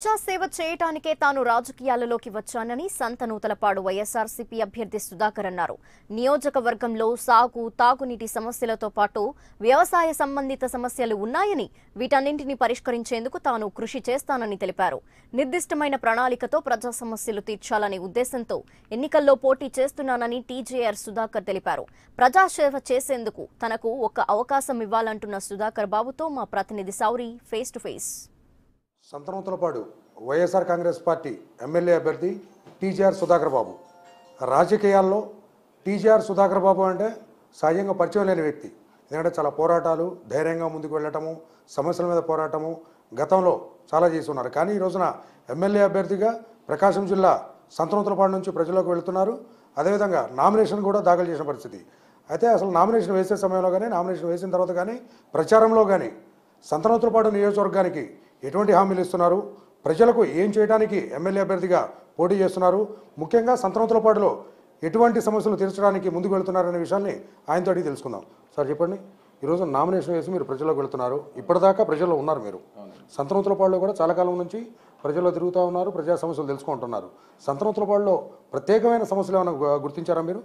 ప్రజాసేవ చేయటానికే తాను రాజకీయాలలోకి వచ్చానని సంతనూతలపాడు వైఎస్ఆర్సీపీ అభ్యర్థి సుధాకర్ అన్నారు. నియోజకవర్గంలో సాగు, తాగునీటి సమస్యలతో పాటు వ్యవసాయ సంబంధిత సమస్యలు ఉన్నాయని, వీటన్నింటినీ పరిష్కరించేందుకు తాను కృషి చేస్తానని తెలిపారు. నిర్దిష్టమైన ప్రణాళికతో ప్రజా సమస్యలు తీర్చాలనే ఉద్దేశంతో ఎన్నికల్లో పోటీ చేస్తున్నానని టీజేఆర్ సుధాకర్ తెలిపారు. ప్రజాసేవ చేసేందుకు తనకు ఒక అవకాశం ఇవ్వాలంటున్న సుధాకర్ బాబుతో మా ప్రతినిధి Souri face to face. Santhanuthalapadu YSR Congress party MLA అభ్యర్థి టీజేఆర్ సుధాకర్ బాబు. రాజకీయాల్లో టీజేఆర్ సుధాకర్ బాబు అంటే సహజంగా పరిచయం లేని వ్యక్తి. ఎందుకంటే చాలా పోరాటాలు, ధైర్యంగా ముందుకు వెళ్ళటము, సమస్యల మీద పోరాటము గతంలో చాలా చేసి ఉన్నారు. కానీ ఈ రోజున ఎమ్మెల్యే అభ్యర్థిగా ప్రకాశం జిల్లా సంతనూతలపాడు నుంచి ప్రజల్లోకి వెళుతున్నారు. అదేవిధంగా నామినేషన్ కూడా దాఖలు చేసిన పరిస్థితి. అయితే అసలు నామినేషన్ వేసే సమయంలో కానీ, నామినేషన్ వేసిన తర్వాత కానీ, ప్రచారంలో కానీ సంతనూతలపాడు నియోజకవర్గానికి ఎటువంటి హామీలు ఇస్తున్నారు, ప్రజలకు ఏం చేయడానికి ఎమ్మెల్యే అభ్యర్థిగా పోటీ చేస్తున్నారు, ముఖ్యంగా సంతనూతలపాడులో ఎటువంటి సమస్యలు తీర్చడానికి ముందుకు వెళుతున్నారనే విషయాన్ని ఆయనతో అడిగి తెలుసుకుందాం. సార్ చెప్పండి, ఈరోజు నామినేషన్ వేసి మీరు ప్రజల్లోకి వెళుతున్నారు. ఇప్పటిదాకా ప్రజల్లో ఉన్నారు మీరు. సంతనూతలపాడులో కూడా చాలా కాలం నుంచి ప్రజల్లో తిరుగుతూ ఉన్నారు, ప్రజా సమస్యలు తెలుసుకుంటున్నారు. సంతనూతలపాడులో ప్రత్యేకమైన సమస్యలు ఏమైనా గుర్తించారా మీరు?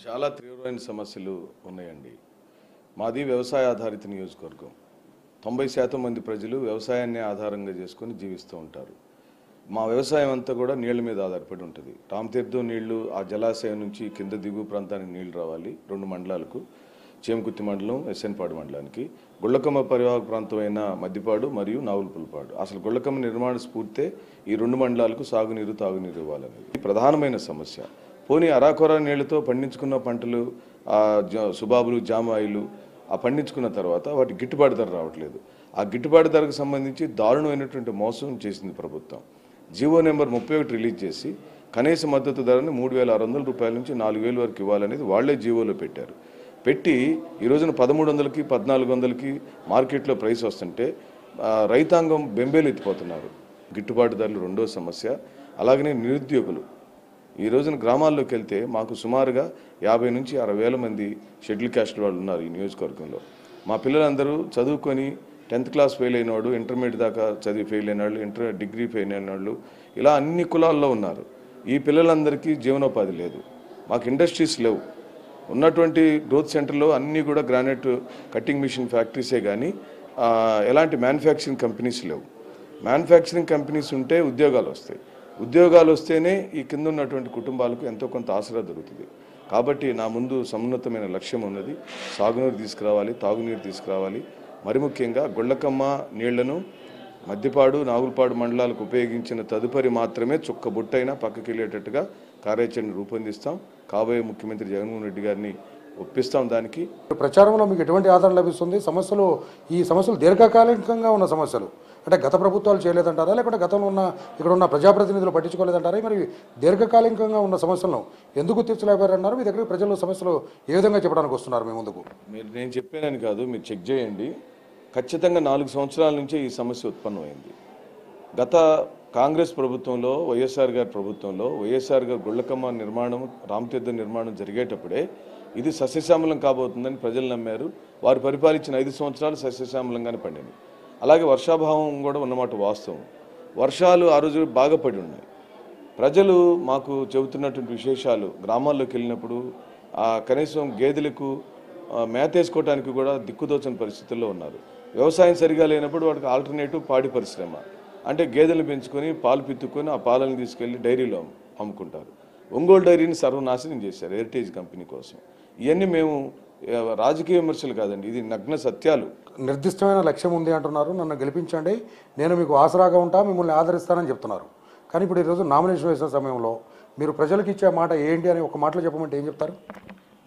చాలా తీవ్రమైన సమస్యలు ఉన్నాయండి. మాది వ్యవసాయ ఆధారిత నియోజకవర్గం. 90% మంది ప్రజలు వ్యవసాయాన్ని ఆధారంగా చేసుకొని జీవిస్తూ ఉంటారు. మా వ్యవసాయం అంతా కూడా నీళ్ల మీద ఆధారపడి ఉంటుంది. రామతీర్థం నీళ్లు ఆ జలాశయం నుంచి కింద దిగువ ప్రాంతానికి నీళ్లు రావాలి. 2 మండలాలకు, చేమకుర్తి మండలం, ఎస్ఎన్పాడు మండలానికి. గుళ్ళకమ్మ పరివాహక ప్రాంతమైన మద్దిపాడు మరియు నాగులపులపాడు. అసలు గుళ్ళకమ్మ నిర్మాణ స్ఫూర్తే ఈ 2 మండలాలకు సాగునీరు, తాగునీరు ఇవ్వాలనేది ప్రధానమైన సమస్య. పోనీ అరాకొర నీళ్లతో పండించుకున్న పంటలు, సుబాబులు, జామాయిలు ఆ పండించుకున్న తర్వాత వాటి గిట్టుబాటు ధర రావట్లేదు. ఆ గిట్టుబాటు ధరకు సంబంధించి దారుణమైనటువంటి మోసం చేసింది ప్రభుత్వం. జీవో నెంబర్ 31 రిలీజ్ చేసి కనీస మద్దతు ధరని 3,600 రూపాయల నుంచి 4,000 వరకు ఇవ్వాలనేది వాళ్లే జీవోలో పెట్టారు. పెట్టి ఈ రోజున 1,300కి 1,400కి మార్కెట్లో ప్రైస్ వస్తుంటే రైతాంగం బెంబేలు ఎత్తిపోతున్నారు. గిట్టుబాటు ధరలు రెండో సమస్య. అలాగనే నిరుద్యోగులు. ఈ రోజున గ్రామాల్లోకి వెళ్తే మాకు సుమారుగా 50 నుంచి 60,000 మంది షెడ్యూల్ క్యాస్ట్ వాళ్ళు ఉన్నారు ఈ నియోజకవర్గంలో. మా పిల్లలందరూ చదువుకొని 10th క్లాస్ ఫెయిల్ అయిన వాళ్ళు, ఇంటర్మీడియట్ దాకా చదివి ఫెయిల్ అయిన వాళ్ళు, డిగ్రీ ఫెయిల్ అయిన వాళ్ళు, ఇలా అన్ని కులాల్లో ఉన్నారు. ఈ పిల్లలందరికీ జీవనోపాధి లేదు. మాకు ఇండస్ట్రీస్ లేవు. ఉన్నటువంటి గ్రోత్ సెంటర్లో అన్నీ కూడా గ్రానైట్ కట్టింగ్ మిషన్ ఫ్యాక్టరీసే కానీ ఎలాంటి మ్యానుఫ్యాక్చరింగ్ కంపెనీస్ లేవు. మ్యానుఫ్యాక్చరింగ్ కంపెనీస్ ఉంటే ఉద్యోగాలు వస్తాయి. ఉద్యోగాలు వస్తేనే ఈ కింద ఉన్నటువంటి కుటుంబాలకు ఎంతో కొంత ఆసరా దొరుకుతుంది. కాబట్టి నా ముందు సమున్నతమైన లక్ష్యం ఉన్నది. సాగునీరు తీసుకురావాలి, తాగునీరు తీసుకురావాలి. మరి ముఖ్యంగా గుళ్ళకమ్మ నీళ్లను మద్దిపాడు, నాగులపాడు మండలాలకు ఉపయోగించిన తదుపరి మాత్రమే చుక్క బుట్టైనా పక్కకి వెళ్ళేటట్టుగా కార్యాచరణ రూపొందిస్తాం. కాబోయే ముఖ్యమంత్రి జగన్మోహన్ రెడ్డి గారిని ఒప్పిస్తాం. దానికి ప్రచారంలో మీకు ఎటువంటి ఆదరణ లభిస్తుంది? ఈ సమస్యలు దీర్ఘకాలికంగా ఉన్న సమస్యలు అంటే గత ప్రభుత్వాలు చేయలేదంటారా, లేకుంటే గతంలో ఇక్కడ ఉన్న ప్రజాప్రతినిధులు పట్టించుకోలేదంటారా? మరి దీర్ఘకాలికంగా ఉన్న సమస్యలను ఎందుకు తీర్చలేకపోయారన్నారు? మీ దగ్గర ప్రజల సమస్యలు ఏ విధంగా చెప్పడానికి వస్తున్నారు మీ ముందుకు? నేను చెప్పానని కాదు, మీరు చెక్ చేయండి. ఖచ్చితంగా 4 సంవత్సరాల నుంచే ఈ సమస్య ఉత్పన్నమైంది. గత కాంగ్రెస్ ప్రభుత్వంలో, వైఎస్ఆర్ గారి ప్రభుత్వంలో, వైఎస్ఆర్ గారు గుళ్ళకమ్మ నిర్మాణం, రామతీర్థం నిర్మాణం జరిగేటప్పుడే ఇది సస్యశ్యామలం కాబోతుందని ప్రజలు నమ్మారు. వారు పరిపాలించిన 5 సంవత్సరాలు సస్యశ్యామలంగానే పండింది. అలాగే వర్షాభావం కూడా ఉన్నమాట వాస్తవం. వర్షాలు ఆ రోజు బాగా పడి ఉన్నాయి. ప్రజలు మాకు చెబుతున్నటువంటి విశేషాలు, గ్రామాల్లోకి వెళ్ళినప్పుడు కనీసం గేదెలకు మేతేసుకోవడానికి కూడా దిక్కుదోచని పరిస్థితుల్లో ఉన్నారు. వ్యవసాయం సరిగా లేనప్పుడు వాటికి ఆల్టర్నేటివ్ పాడి పరిశ్రమ. అంటే గేదెలు పెంచుకొని పాలు పిత్తుకొని ఆ పాలను తీసుకెళ్లి డైరీలో అమ్ముకుంటారు. ఒంగోలు డైరీని సర్వనాశనం చేశారు హెరిటేజ్ కంపెనీ కోసం. ఇవన్నీ మేము రాజకీయ విమర్శలు కాదండి, ఇది నగ్న సత్యాలు. నిర్దిష్టమైన లక్ష్యం ఉంది అంటున్నారు. నన్ను గెలిపించండి, నేను మీకు ఆసరాగా ఉంటా, మిమ్మల్ని ఆదరిస్తానని చెప్తున్నారు. కానీ ఇప్పుడు ఈరోజు నామినేషన్ వేసిన సమయంలో మీరు ప్రజలకు ఇచ్చే మాట ఏంటి అని ఒక మాటలో చెప్పమంటే ఏం చెప్తారు?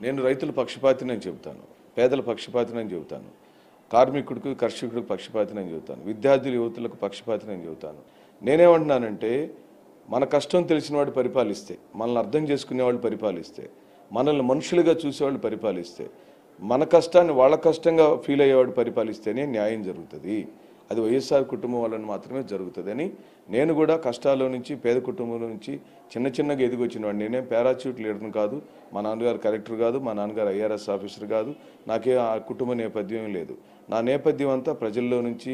నేను రైతుల పక్షపాతిని అని చెబుతాను, పేదల పక్షపాతిని అని చెబుతాను, కార్మికుడికి కర్షకుడికి పక్షపాతిని అని చెబుతాను, విద్యార్థుల యువతులకు పక్షపాతిని అని చెబుతాను. నేనేమంటున్నానంటే, మన కష్టం తెలిసిన వాడు పరిపాలిస్తే, మనల్ని అర్థం చేసుకునేవాళ్ళు పరిపాలిస్తే, మనల్ని మనుషులుగా చూసేవాళ్ళు పరిపాలిస్తే, మన కష్టాన్ని వాళ్ళ కష్టంగా ఫీల్ అయ్యేవాడు పరిపాలిస్తేనే న్యాయం జరుగుతుంది. అది వైఎస్ఆర్ కుటుంబం వలన మాత్రమే జరుగుతుందని నేను కూడా కష్టాల్లో నుంచి, పేద కుటుంబంలో నుంచి చిన్నగా ఎదిగొచ్చిన వాడు. నేనేం పారాచ్యూట్ లీడర్ని కాదు, మా నాన్నగారు కలెక్టర్ కాదు, మా నాన్నగారు ఐఆర్ఎస్ ఆఫీసర్ కాదు, నాకే ఆ కుటుంబ నేపథ్యం లేదు. నా నేపథ్యం అంతా ప్రజల్లో నుంచి,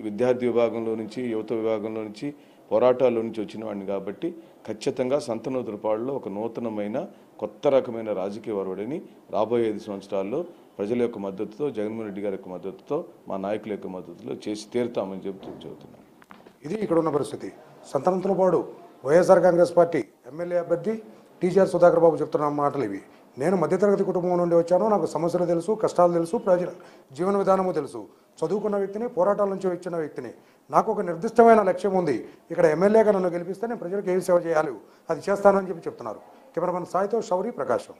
విద్యార్థి విభాగంలో నుంచి, యువత విభాగంలో నుంచి పోరాటాల నుంచి వచ్చిన వాడిని కాబట్టి ఖచ్చితంగా సంతనూతలపాడులో ఒక నూతనమైన కొత్త రకమైన రాజకీయ ఒరవడిని రాబోయే 5 సంవత్సరాల్లో ప్రజల యొక్క మద్దతుతో, జగన్మోహన్ రెడ్డి గారి యొక్క మద్దతుతో, మా నాయకుల యొక్క మద్దతుతో చేసి తీరుతామని చెబుతున్నాను. ఇది ఇక్కడ ఉన్న పరిస్థితి. సంతనూతలపాడు వైఎస్ఆర్ కాంగ్రెస్ పార్టీ ఎమ్మెల్యే అభ్యర్థి టీజీఆర్ సుధాకర్ బాబు చెప్తున్న మాటలు ఇవి. నేను మధ్యతరగతి కుటుంబం నుండి వచ్చాను. నాకు సమస్యలు తెలుసు, కష్టాలు తెలుసు, ప్రజల జీవన విధానము తెలుసు. చదువుకున్న వ్యక్తిని, పోరాటాల నుంచి వచ్చిన వ్యక్తిని. నాకు ఒక నిర్దిష్టమైన లక్ష్యం ఉంది. ఇక్కడ ఎమ్మెల్యేగా నన్ను గెలిపిస్తే నేను ప్రజలకు ఏం సేవ చేయాలి అది చేస్తానని చెప్తున్నారు. కెమెరామెన్ సాయితో శౌరి, ప్రకాశం.